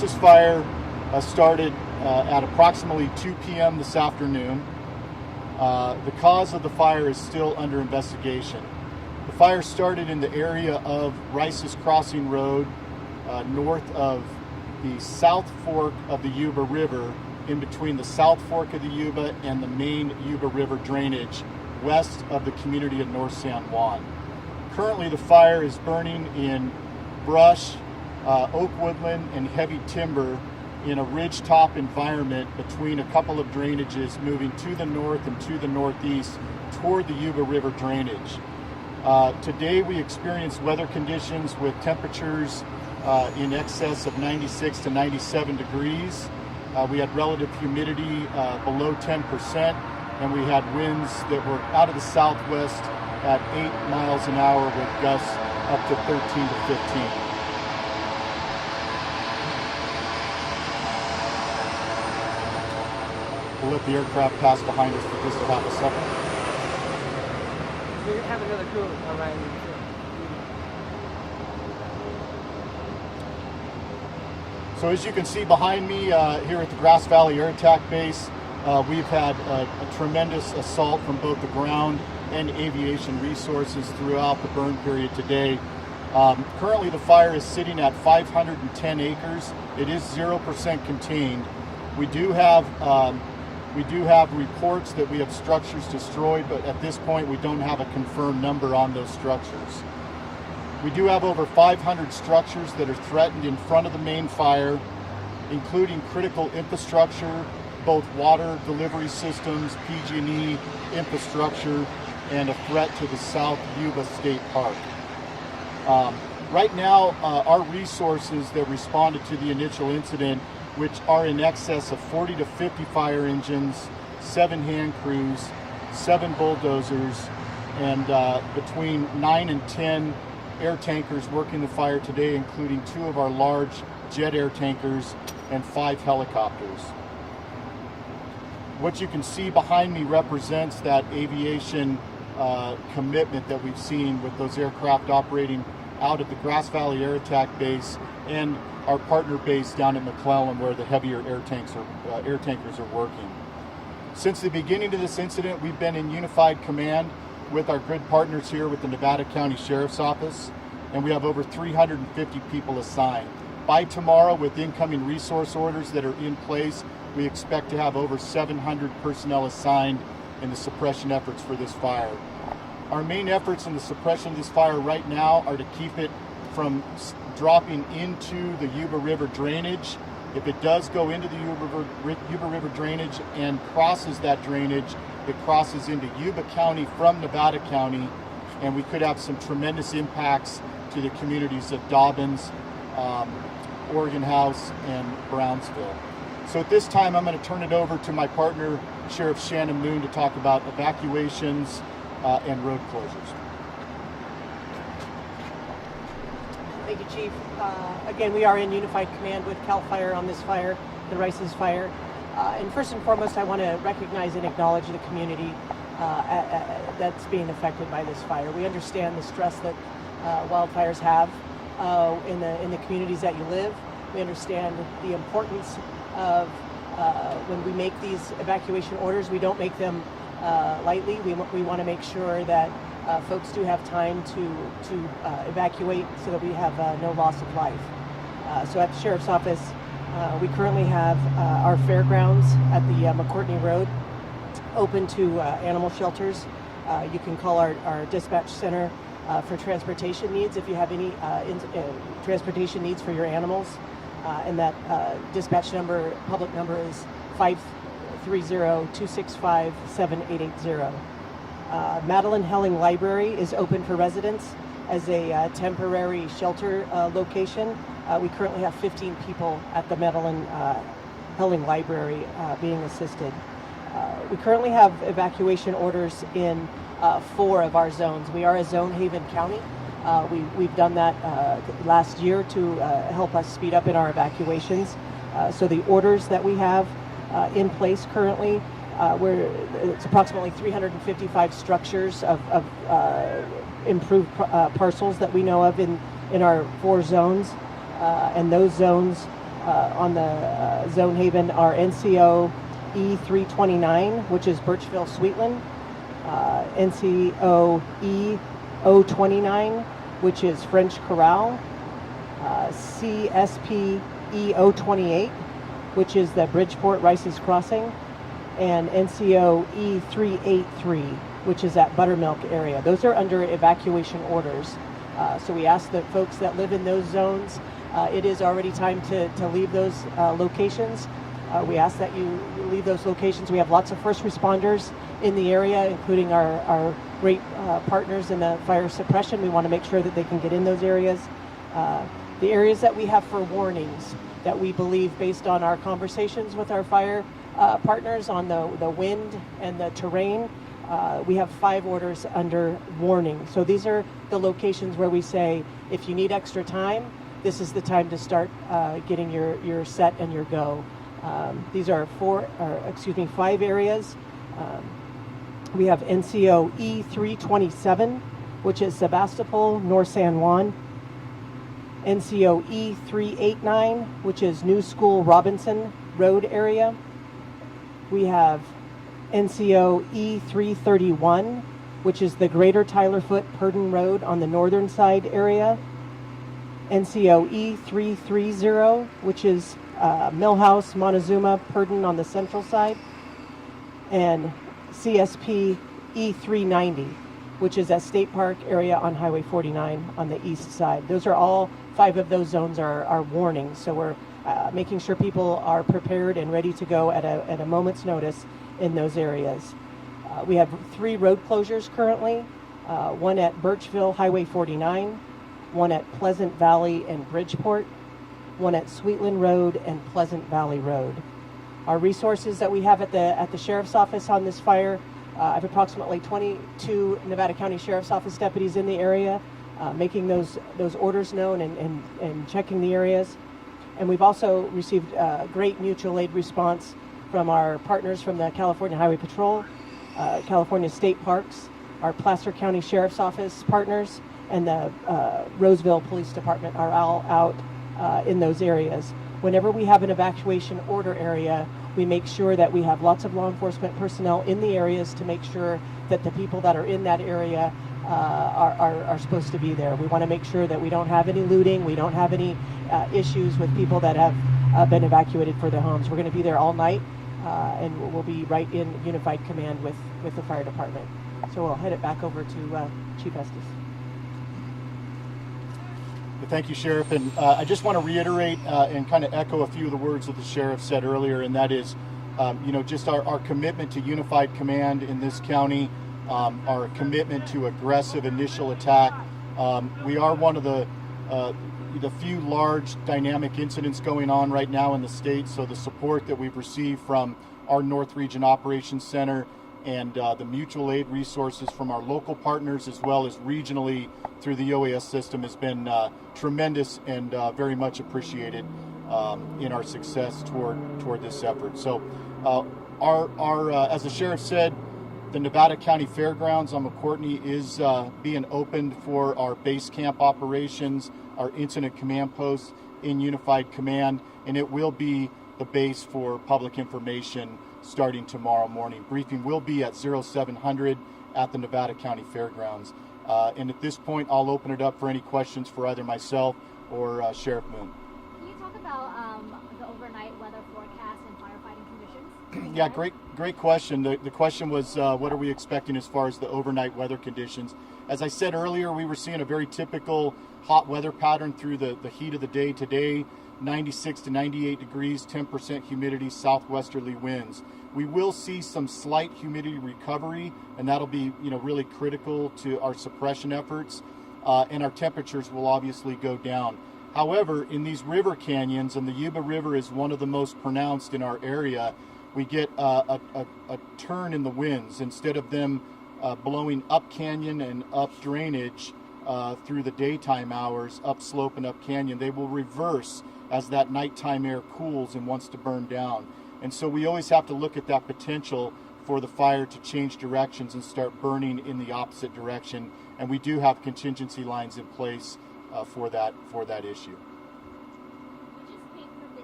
This fire started at approximately 2 p.m. this afternoon. The cause of the fire is still under investigation. The fire started in the area of Rice's Crossing Road, north of the South Fork of the Yuba River, in between the South Fork of the Yuba and the main Yuba River drainage, west of the community of North San Juan. Currently, the fire is burning in brush, oak woodland, and heavy timber in a ridgetop environment between a couple of drainages moving to the north and to the northeast toward the Yuba River drainage. Today we experienced weather conditions with temperatures in excess of 96 to 97 degrees. We had relative humidity below 10%, and we had winds that were out of the southwest at 8 miles an hour with gusts up to 13 to 15. We'll let the aircraft pass behind us for just a half a second. We have another crew arriving. So as you can see behind me here at the Grass Valley Air Attack Base, we've had a tremendous assault from both the ground and aviation resources throughout the burn period today. Currently the fire is sitting at 510 acres. It is 0% contained. We do have reports that we have structures destroyed, but at this point we don't have a confirmed number on those structures. We do have over 500 structures that are threatened in front of the main fire, including critical infrastructure, both water delivery systems, PG&E infrastructure, and a threat to the South Yuba State Park. Right now, our resources that responded to the initial incident, which are in excess of 40 to 50 fire engines, 7 hand crews, 7 bulldozers, and between 9 and 10 air tankers working the fire today, including 2 of our large jet air tankers and 5 helicopters. What you can see behind me represents that aviation commitment that we've seen with those aircraft operating out at the Grass Valley Air Attack Base and our partner base down in McClellan, where the heavier air tankers are working. Since the beginning of this incident, we've been in unified command with our good partners here with the Nevada County Sheriff's Office, and we have over 350 people assigned. By tomorrow, with incoming resource orders that are in place, we expect to have over 700 personnel assigned in the suppression efforts for this fire. Our main efforts in the suppression of this fire right now are to keep it from dropping into the Yuba River drainage. If it does go into the Yuba River drainage and crosses that drainage, it crosses into Yuba County from Nevada County, and we could have some tremendous impacts to the communities of Dobbins, Oregon House, and Brownsville. So at this time, I'm going to turn it over to my partner, Sheriff Shannon Moon, to talk about evacuations and road closures. Thank you, Chief. Again, we are in unified command with CAL FIRE on this fire, the Rice's fire. And first and foremost, I want to recognize and acknowledge the community that's being affected by this fire. We understand the stress that wildfires have in the communities that you live. We understand the importance of when we make these evacuation orders, we don't make them lightly. We want to make sure that folks do have time to evacuate so that we have no loss of life. So at the Sheriff's Office, we currently have our fairgrounds at the McCourtney Road open to animal shelters. You can call our dispatch center for transportation needs if you have any transportation needs for your animals. And that dispatch number, public number, is 530-265-7880. Madeline Helling Library is open for residents as a temporary shelter location. We currently have 15 people at the Madeline Helling Library being assisted. We currently have evacuation orders in 4 of our zones. We are a zone haven county. We've done that last year to help us speed up in our evacuations. So the orders that we have in place currently, it's approximately 355 structures of improved parcels that we know of in our 4 zones. And those zones on the zone haven are NCO E329, which is Birchville Sweetland, NCO E029, which is French Corral, CSP E028, which is the Bridgeport Rice's Crossing, and NCO E383, which is that Buttermilk area. Those are under evacuation orders. So we ask the folks that live in those zones, it is already time to leave those locations. We ask that you leave those locations. We have lots of first responders in the area, including our great partners in the fire suppression. We want to make sure that they can get in those areas. The areas that we have for warnings that we believe, based on our conversations with our fire partners on the wind and the terrain, we have 5 orders under warning. So these are the locations where we say, if you need extra time, this is the time to start getting your set and your go. These are 5 areas. We have NCO E327, which is Sebastopol, North San Juan. NCO E389, which is New School Robinson Road area. We have NCO E331, which is the Greater Tylerfoot Purdon Road on the northern side area. NCO E330, which is Millhouse, Montezuma, Purdon on the central side. And CSP E390, which is at State Park area on Highway 49 on the east side. Those are all 5 of those zones are warnings. So we're making sure people are prepared and ready to go at a moment's notice in those areas. We have 3 road closures currently, one at Birchville Highway 49, one at Pleasant Valley and Bridgeport, one at Sweetland Road and Pleasant Valley Road. Our resources that we have at the Sheriff's Office on this fire, I have approximately 22 Nevada County Sheriff's Office deputies in the area, making those orders known and checking the areas. And we've also received great mutual aid response from our partners from the California Highway Patrol, California State Parks, our Placer County Sheriff's Office partners, and the Roseville Police Department are all out in those areas. Whenever we have an evacuation order area, we make sure that we have lots of law enforcement personnel in the areas to make sure that the people that are in that area are supposed to be there. We want to make sure that we don't have any looting, we don't have any issues with people that have been evacuated for their homes. We're going to be there all night, and we'll be right in unified command with the fire department. So we'll head it back over to Chief Estes. Thank you, Sheriff. And I just want to reiterate and kind of echo a few of the words that the Sheriff said earlier, and that is, just our commitment to unified command in this county, our commitment to aggressive initial attack. We are one of the few large dynamic incidents going on right now in the state, so the support that we've received from our North Region Operations Center and the mutual aid resources from our local partners as well as regionally through the OAS system has been tremendous and very much appreciated in our success toward this effort. So our as the Sheriff said, the Nevada County Fairgrounds on McCourtney is being opened for our base camp operations, our incident command posts in unified command, and it will be the base for public information starting tomorrow morning. Briefing will be at 0700 at the Nevada County Fairgrounds. And at this point, I'll open it up for any questions for either myself or Sheriff Moon. Can you talk about the overnight weather forecast and firefighting conditions? Yeah, great question. The question was, what are we expecting as far as the overnight weather conditions? As I said earlier, we were seeing a very typical hot weather pattern through the heat of the day today. 96 to 98 degrees, 10% humidity, southwesterly winds. We will see some slight humidity recovery, and that'll be really critical to our suppression efforts, and our temperatures will obviously go down. However, in these river canyons, and the Yuba River is one of the most pronounced in our area, we get a turn in the winds. Instead of them blowing up canyon and up drainage through the daytime hours, up slope and up canyon, they will reverse as that nighttime air cools and wants to burn down. And so we always have to look at that potential for the fire to change directions and start burning in the opposite direction. And we do have contingency lines in place for that issue. We just came from the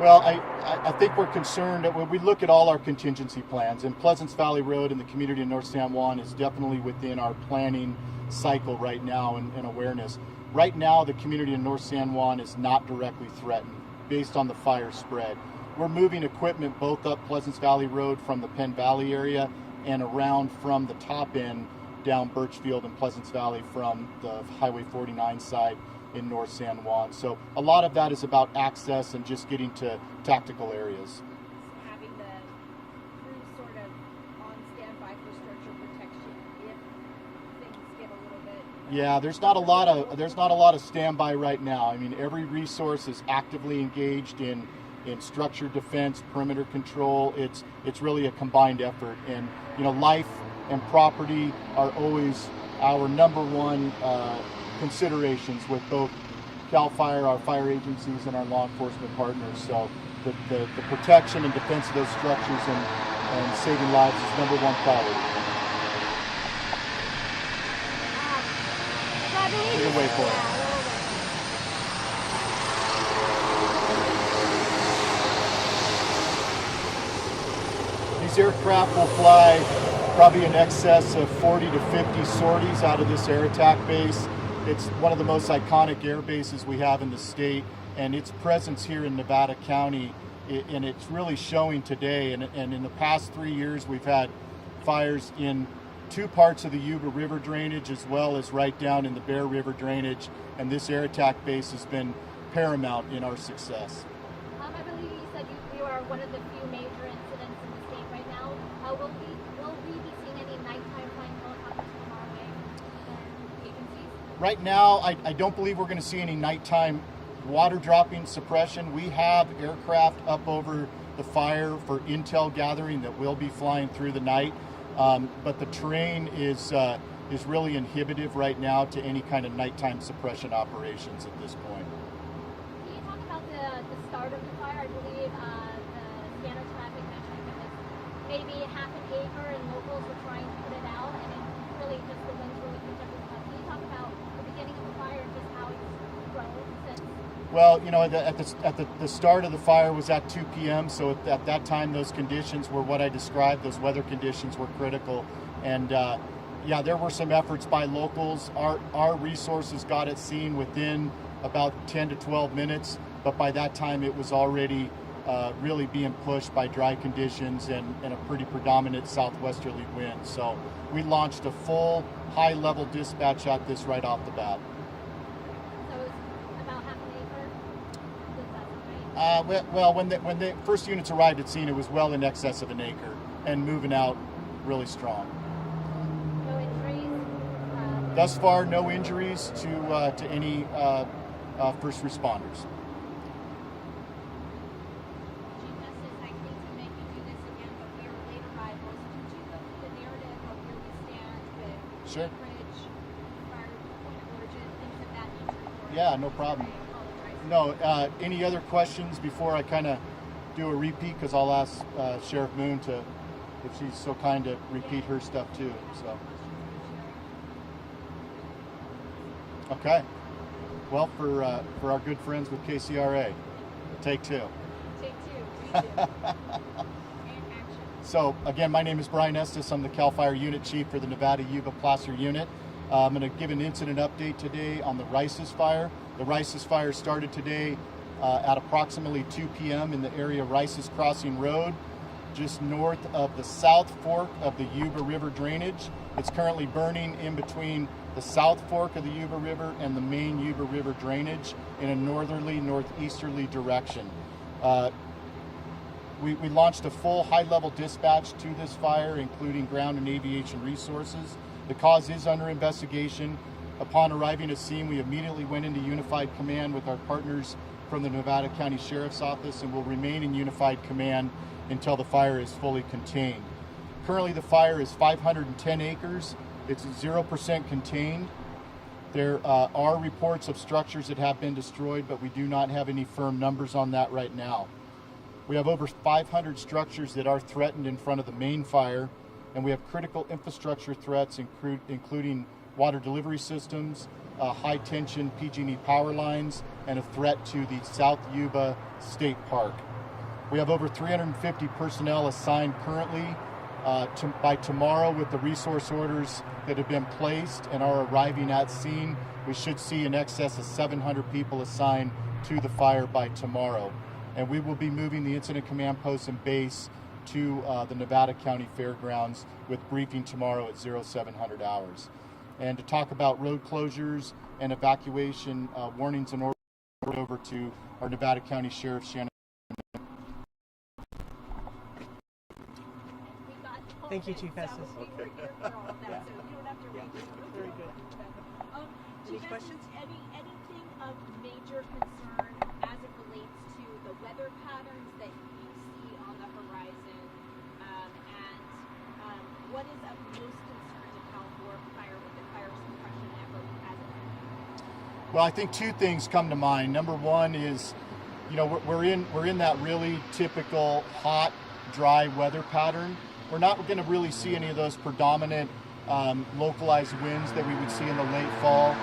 Well, I think we're concerned that when we look at all our contingency plans, and Pleasance Valley Road and the community of North San Juan is definitely within our planning cycle right now and awareness. Right now, the community of North San Juan is not directly threatened based on the fire spread. We're moving equipment both up Pleasance Valley Road from the Penn Valley area and around from the top end down Birchfield and Pleasance Valley from the Highway 49 side in North San Juan. So a lot of that is about access and just getting to tactical areas. Having the crews sort of on standby for structure protection if things get a little bit. Yeah, there's not a lot of standby right now. I mean, every resource is actively engaged in structure defense, perimeter control. It's really a combined effort, and life and property are always our number one considerations with both CAL FIRE, our fire agencies, and our law enforcement partners. So the protection and defense of those structures and saving lives is number one priority. Take it away for it. These aircraft will fly probably in excess of 40 to 50 sorties out of this air attack base. It's one of the most iconic air bases we have in the state, and its presence here in Nevada County, and it's really showing today. And in the past 3 years, we've had fires in 2 parts of the Yuba River drainage as well as right down in the Bear River drainage, and this air attack base has been paramount in our success. I believe you said you are one of the few major incidents in the state right now. Will we be seeing any nighttime flying helicopters from our way than agencies? Right now, I don't believe we're going to see any nighttime water dropping suppression. We have aircraft up over the fire for intel gathering that will be flying through the night, but the terrain is really inhibitive right now to any kind of nighttime suppression operations at this point. Can you talk about the start of the fire? I believe the scanner traffic mentioned it was maybe half an acre and locals were trying to put it out, and it really just the winds really picked up as well. Can you talk about the beginning of the fire and just how it's grown since? Well, at the start of the fire was at 2 p.m., so at that time those conditions were what I described. Those weather conditions were critical, and there were some efforts by locals. Our resources got it seen within about 10 to 12 minutes, but by that time it was already really being pushed by dry conditions and a pretty predominant southwesterly wind. So we launched a full high-level dispatch at this right off the bat. So it was about half an acre? Does that sound right? Well, when the first units arrived at scene, it was well in excess of an acre and moving out really strong. No injuries? Thus far, no injuries to any first responders. Chief Justice, I hate to make you do this again, but we are late arrivals. Could you go through the narrative of where we stand with Sure. Bridge, fire point of origin, things of that nature? Yeah, no problem. I apologize. No, any other questions before I kind of do a repeat? Because I'll ask Sheriff Moon if she's so kind to repeat her stuff too. So, okay. Well, for our good friends with KCRA, take 2. Take 2. And action. So again, my name is Brian Estes. I'm the CAL FIRE Unit Chief for the Nevada Yuba Placer Unit. I'm going to give an incident update today on the Rice's Fire. The Rice's Fire started today at approximately 2 p.m. in the area of Rice's Crossing Road, just north of the South Fork of the Yuba River drainage. It's currently burning in between the South Fork of the Yuba River and the main Yuba River drainage in a northeasterly direction. We launched a full high-level dispatch to this fire, including ground and aviation resources. The cause is under investigation. Upon arriving at scene, we immediately went into unified command with our partners from the Nevada County Sheriff's Office and will remain in unified command until the fire is fully contained. Currently, the fire is 510 acres. It's 0% contained. There are reports of structures that have been destroyed, but we do not have any firm numbers on that right now. We have over 500 structures that are threatened in front of the main fire, and we have critical infrastructure threats, including water delivery systems, high-tension PG&E power lines, and a threat to the South Yuba State Park. We have over 350 personnel assigned currently. By tomorrow, with the resource orders that have been placed and are arriving at scene, we should see in excess of 700 people assigned to the fire by tomorrow. And we will be moving the incident command post and base to the Nevada County Fairgrounds with briefing tomorrow at 0700 hours. And to talk about road closures and evacuation warnings and orders, over to our Nevada County Sheriff, Shannon. Thank you, Chief Estes. We were here for all of that, so you don't have to read it. Very good. Chief Any questions? Estes, anything of major concern as it relates to the weather patterns that you see on the horizon, and what is of most concern to Cal Fire with the fire suppression effort as of now? Well, I think two things come to mind. Number one is, we're in that really typical hot, dry weather pattern. We're not going to really see any of those predominant localized winds that we would see in the late fall,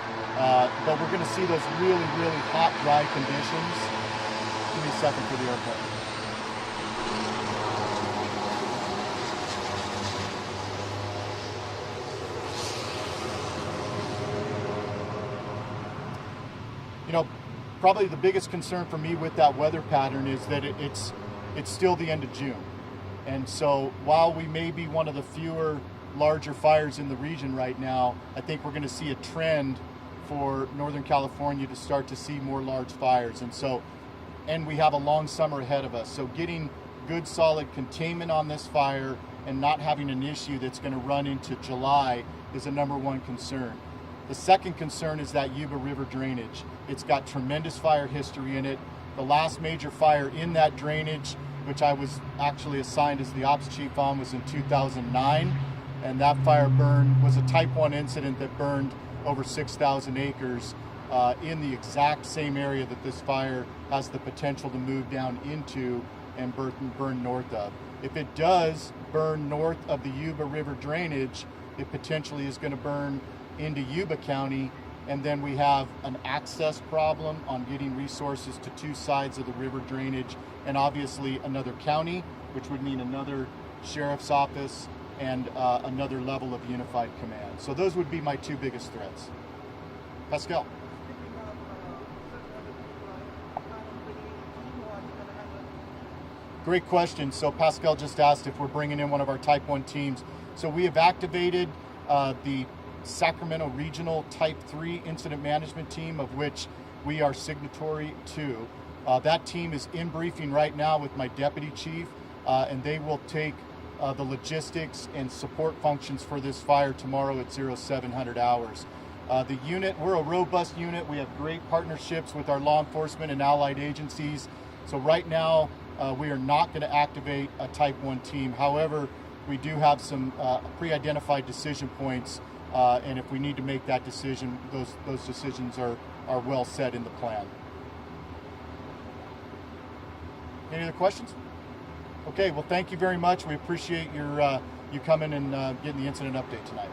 but we're going to see those really, really hot, dry conditions. Give me a second for the airplane. Probably the biggest concern for me with that weather pattern is that it's still the end of June. And so while we may be one of the fewer larger fires in the region right now, I think we're going to see a trend for Northern California to start to see more large fires. And we have a long summer ahead of us. So getting good solid containment on this fire and not having an issue that's going to run into July is a number one concern. The second concern is that Yuba River drainage. It's got tremendous fire history in it. The last major fire in that drainage, which I was actually assigned as the ops chief on, was in 2009. And that fire was a type 1 incident that burned over 6,000 acres in the exact same area that this fire has the potential to move down into and burn north of. If it does burn north of the Yuba River drainage, it potentially is going to burn into Yuba County, and then we have an access problem on getting resources to two sides of the river drainage, and obviously another county, which would mean another sheriff's office and another level of unified command. So those would be my two biggest threats. Pascal. Great question. So Pascal just asked if we're bringing in one of our Type 1 teams. So we have activated the Sacramento Regional Type 3 Incident Management Team, of which we are signatory to. That team is in briefing right now with my deputy chief, and they will take the logistics and support functions for this fire tomorrow at 0700 hours. The unit, we're a robust unit. We have great partnerships with our law enforcement and allied agencies. So right now, we are not going to activate a Type 1 team. However, we do have some pre-identified decision points, and if we need to make that decision, those decisions are well set in the plan. Any other questions? Okay, well, thank you very much. We appreciate you coming and getting the incident update tonight.